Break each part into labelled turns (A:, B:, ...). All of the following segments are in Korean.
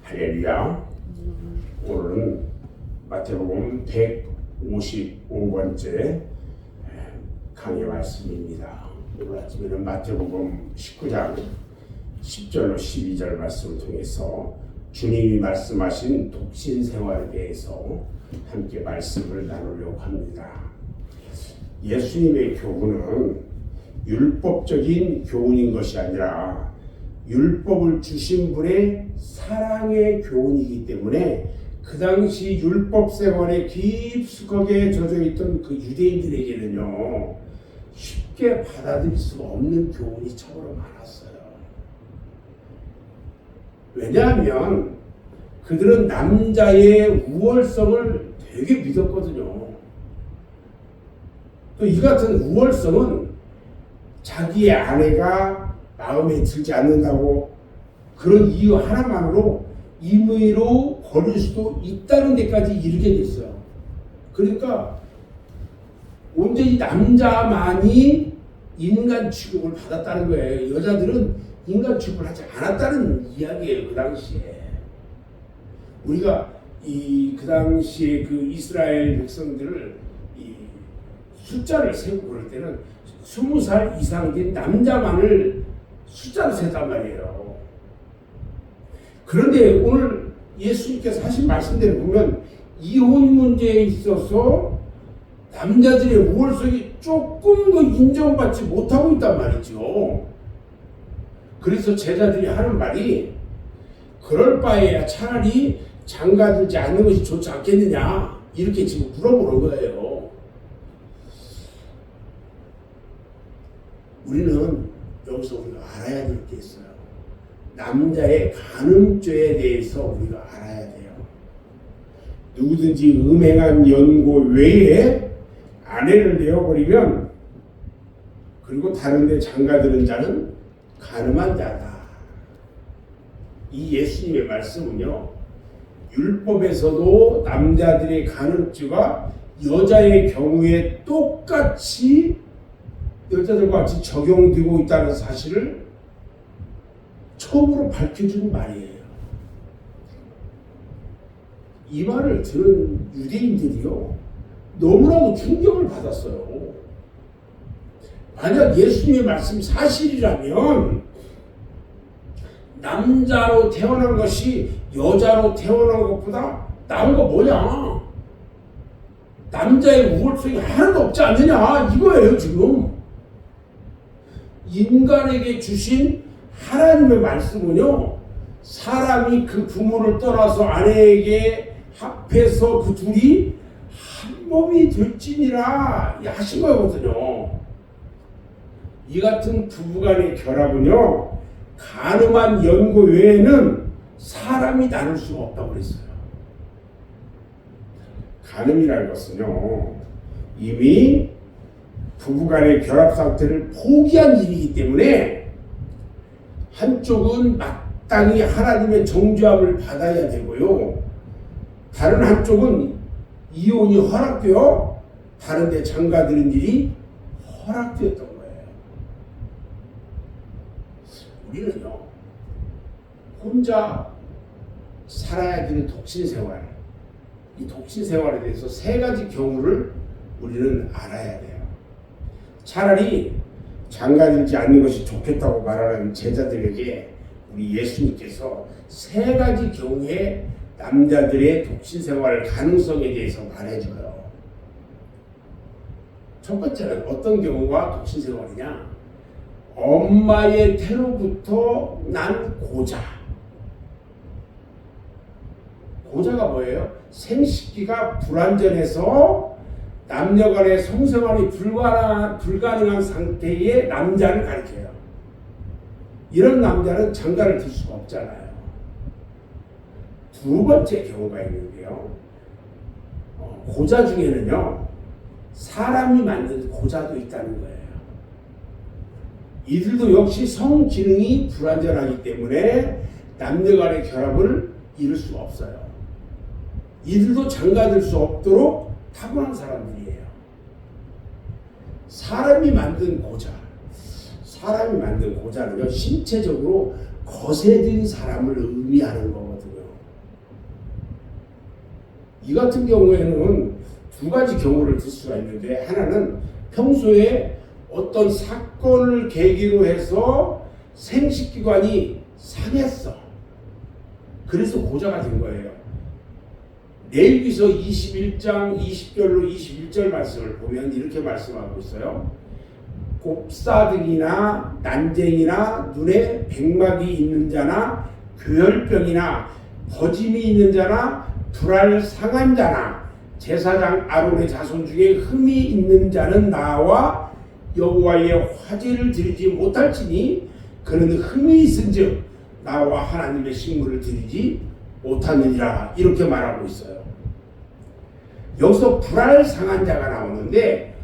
A: 할렐루야. 오늘은 마태복음 155번째 강의 말씀입니다. 오늘 아침에는 마태복음 19장 10절로 12절 말씀을 통해서 주님이 말씀하신 독신 생활에 대해서 함께 말씀을 나누려고 합니다. 예수님의 교훈은 율법적인 교훈인 것이 아니라 율법을 주신 분의 사랑의 교훈이기 때문에 그 당시 율법 생활에 깊숙하게 젖어 있던 그 유대인들에게는요, 쉽게 받아들일 수가 없는 교훈이 참으로 많았어요. 왜냐하면 그들은 남자의 우월성을 되게 믿었거든요. 또 이 같은 우월성은 자기의 아내가 마음에 들지 않는다고 그런 이유 하나만으로 임의로 버릴 수도 있다는 데까지 이르게 됐어요. 그러니까 온전히 남자만이 인간 취급을 받았다는 거예요. 여자들은 인간 취급을 하지 않았다는 이야기예요. 그 당시에 우리가 그 당시에 그 이스라엘 백성들을 숫자를 세고 그럴 때는 20살 이상 된 남자만을 숫자로 셌단 말이에요. 그런데 오늘 예수님께서 하신 말씀대로 보면 이혼 문제에 있어서 남자들의 우월성이 조금 더 인정받지 못하고 있단 말이죠. 그래서 제자들이 하는 말이 그럴 바에야 차라리 장가들지 않는 것이 좋지 않겠느냐 이렇게 지금 물어보는 거예요. 우리는 여기서 우리가 알아야 될 게 있어요. 남자의 간음죄에 대해서 우리가 알아야 돼요. 누구든지 음행한 연고 외에 아내를 내어버리면 그리고 다른 데 장가드는 자는 간음한 자다. 이 예수님의 말씀은요, 율법에서도 남자들의 간음죄가 여자의 경우에 똑같이 여자들과 같이 적용되고 있다는 사실을 처음으로 밝혀주는 말이에요. 이 말을 들은 유대인들이요, 너무나도 충격을 받았어요. 만약 예수님의 말씀이 사실이라면 남자로 태어난 것이 여자로 태어난 것보다 나은 거 뭐냐? 남자의 우월성이 하나도 없지 않느냐? 이거예요, 지금. 인간에게 주신 하나님의 말씀은요, 사람이 그 부모를 떠나서 아내에게 합해서 그 둘이 한 몸이 될지니라 하신 거거든요. 이 같은 부부간의 결합은요, 간음한 연고 외에는 사람이 나눌 수가 없다고 그랬어요. 간음이라는 것은요, 이미 부부간의 결합 상태를 포기한 일이기 때문에 한쪽은 마땅히 하나님의 정죄함을 받아야 되고요, 다른 한쪽은 이혼이 허락되어 다른 데 장가드는 일이 허락되었던 거예요. 우리는요, 혼자 살아야 되는 독신생활, 이 독신생활에 대해서 세 가지 경우를 우리는 알아야 돼요. 차라리 장가들지 않는 것이 좋겠다고 말하는 제자들에게 우리 예수님께서 세 가지 경우의 남자들의 독신생활 가능성에 대해서 말해줘요. 첫 번째는 어떤 경우가 독신생활이냐? 엄마의 태로부터 난 고자. 고자가 뭐예요? 생식기가 불완전해서 남녀간의 성생활이 불가능한 상태의 남자를 가리켜요. 이런 남자는 장가를 들 수가 없잖아요. 두 번째 경우가 있는데요, 고자 중에는요, 사람이 만든 고자도 있다는 거예요. 이들도 역시 성 기능이 불완전하기 때문에 남녀간의 결합을 이룰 수가 없어요. 이들도 장가들 수 없도록 타고난 사람들이에요. 사람이 만든 고자는요, 신체적으로 거세진 사람을 의미하는 거거든요. 이 같은 경우에는 두 가지 경우를 들 수가 있는데, 하나는 평소에 어떤 사건을 계기로 해서 생식기관이 상했어. 그래서 고자가 된 거예요. 레위기서 21장 20절로 21절 말씀을 보면 이렇게 말씀하고 있어요. 곱사등이나 난쟁이나 눈에 백막이 있는 자나 교혈병이나 거짐이 있는 자나 불알 상한 자나 제사장 아론의 자손 중에 흠이 있는 자는 나와 여호와의 화제를 드리지 못할지니 그는 흠이 있은즉 나와 하나님의 식물을 드리지 못하느니라. 이렇게 말하고 있어요. 여기서 불알 상한 자가 나오는데,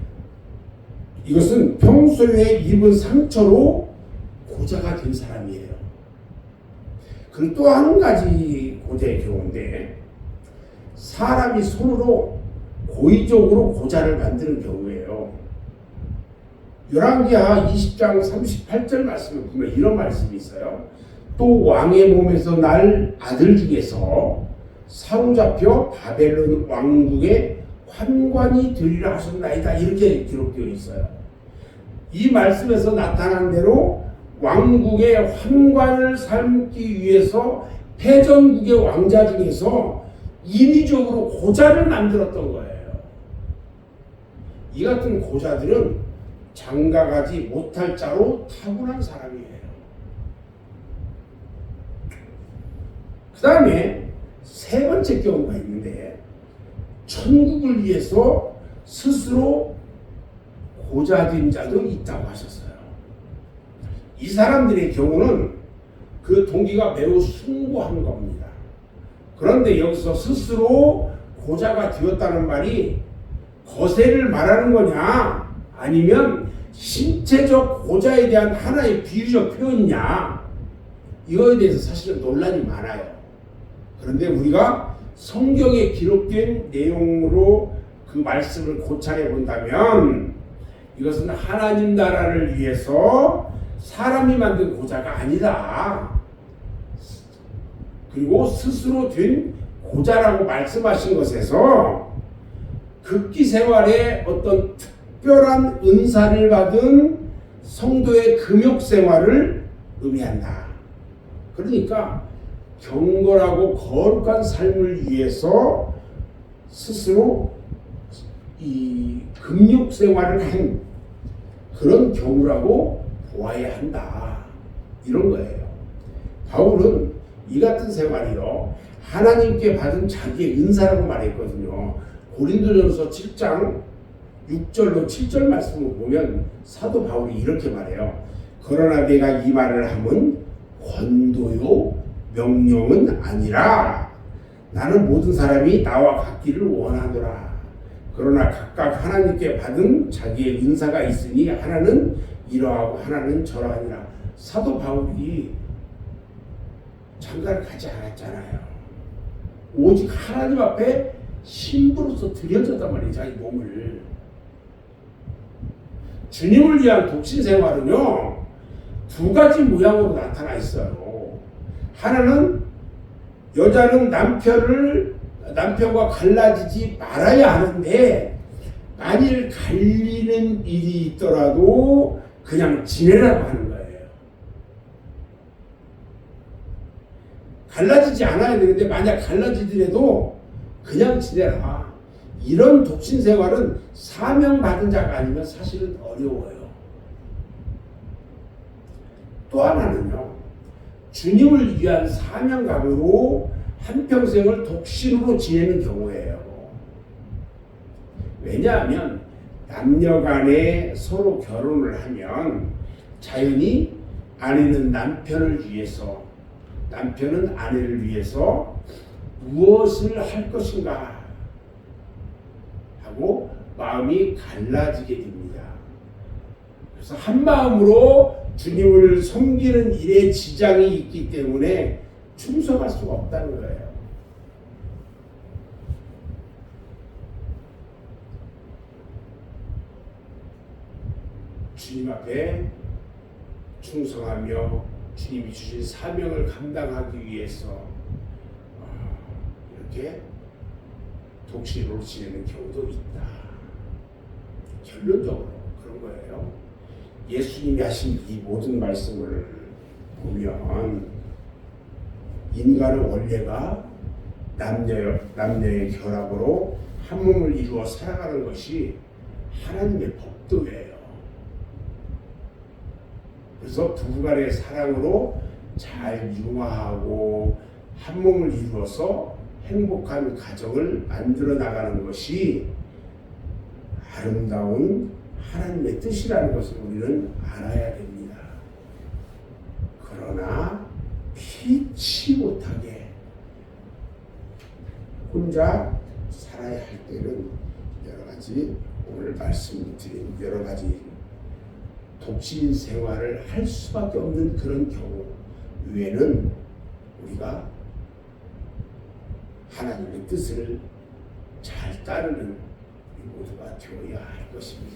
A: 이것은 평소에 입은 상처로 고자가 된 사람이에요. 그리고 또 한 가지 고자의 경우인데, 사람이 손으로 고의적으로 고자를 만드는 경우예요. 열왕기하 20장 38절 말씀을 보면 이런 말씀이 있어요. 또 왕의 몸에서 날 아들 중에서 사로잡혀 바벨론 왕국의 환관이 되리라 하셨나이다. 이렇게 기록되어 있어요. 이 말씀에서 나타난 대로 왕국의 환관을 삼기 위해서 패전국의 왕자 중에서 인위적으로 고자를 만들었던 거예요. 이 같은 고자들은 장가가지 못할 자로 타고난 사람이에요. 그 다음에 세 번째 경우가 있는데, 천국을 위해서 스스로 고자된 자도 있다고 하셨어요. 이 사람들의 경우는 그 동기가 매우 숭고한 겁니다. 그런데 여기서 스스로 고자가 되었다는 말이 거세를 말하는 거냐, 아니면 신체적 고자에 대한 하나의 비유적 표현이냐, 이거에 대해서 사실은 논란이 많아요. 그런데 우리가 성경에 기록된 내용으로 그 말씀을 고찰해 본다면, 이것은 하나님 나라를 위해서 사람이 만든 고자가 아니다. 그리고 스스로 된 고자라고 말씀하신 것에서 극기 생활에 어떤 특별한 은사를 받은 성도의 금욕 생활을 의미한다. 그러니까 경건하고 거룩한 삶을 위해서 스스로 이 금욕 생활을 한 그런 경우라고 보아야 한다. 이런 거예요. 바울은 이 같은 생활이요, 하나님께 받은 자기의 은사라고 말했거든요. 고린도전서 7장 6절로 7절 말씀을 보면 사도 바울이 이렇게 말해요. 그러나 내가 이 말을 함은 권도요 명령은 아니라 나는 모든 사람이 나와 같기를 원하노라. 그러나 각각 하나님께 받은 자기의 은사가 있으니 하나는 이러하고 하나는 저러하니라. 사도 바울이 장가를 가지 않았잖아요. 오직 하나님 앞에 신부로서 드려졌단 말이에요. 자기 몸을. 주님을 위한 독신 생활은요, 두 가지 모양으로 나타나 있어요. 하나는 여자는 남편과 갈라지지 말아야 하는데, 만일 갈리는 일이 있더라도 그냥 지내라고 하는 거예요. 갈라지지 않아야 되는데 만약 갈라지더라도 그냥 지내라. 이런 독신 생활은 사명받은 자가 아니면 사실은 어려워요. 또 하나는요, 주님을 위한 사명감으로 한평생을 독신으로 지내는 경우예요. 왜냐하면 남녀 간에 서로 결혼을 하면 자연히 아내는 남편을 위해서, 남편은 아내를 위해서 무엇을 할 것인가 하고 마음이 갈라지게 됩니다. 그래서 한 마음으로 주님을 섬기는 일에 지장이 있기 때문에 충성할 수가 없다는 거예요. 주님 앞에 충성하며 주님이 주신 사명을 감당하기 위해서 이렇게 독신으로 지내는 경우도 있다. 결론적으로 그런 거예요. 예수님이 하신 이 모든 말씀을 보면 인간의 원래가 남녀의 결합으로 한 몸을 이루어 살아가는 것이 하나님의 법도예요. 그래서 부부간의 사랑으로 잘 융화하고 한 몸을 이루어서 행복한 가정을 만들어 나가는 것이 아름다운 하나님의 뜻이라는 것을 우리는 알아야 됩니다. 그러나 피치 못하게 혼자 살아야 할 때는 여러 가지 오늘 말씀드린 여러 가지 독신 생활을 할 수밖에 없는 그런 경우 외에는 우리가 하나님의 뜻을 잘 따르는 우리 모두가 되어야 할 것입니다.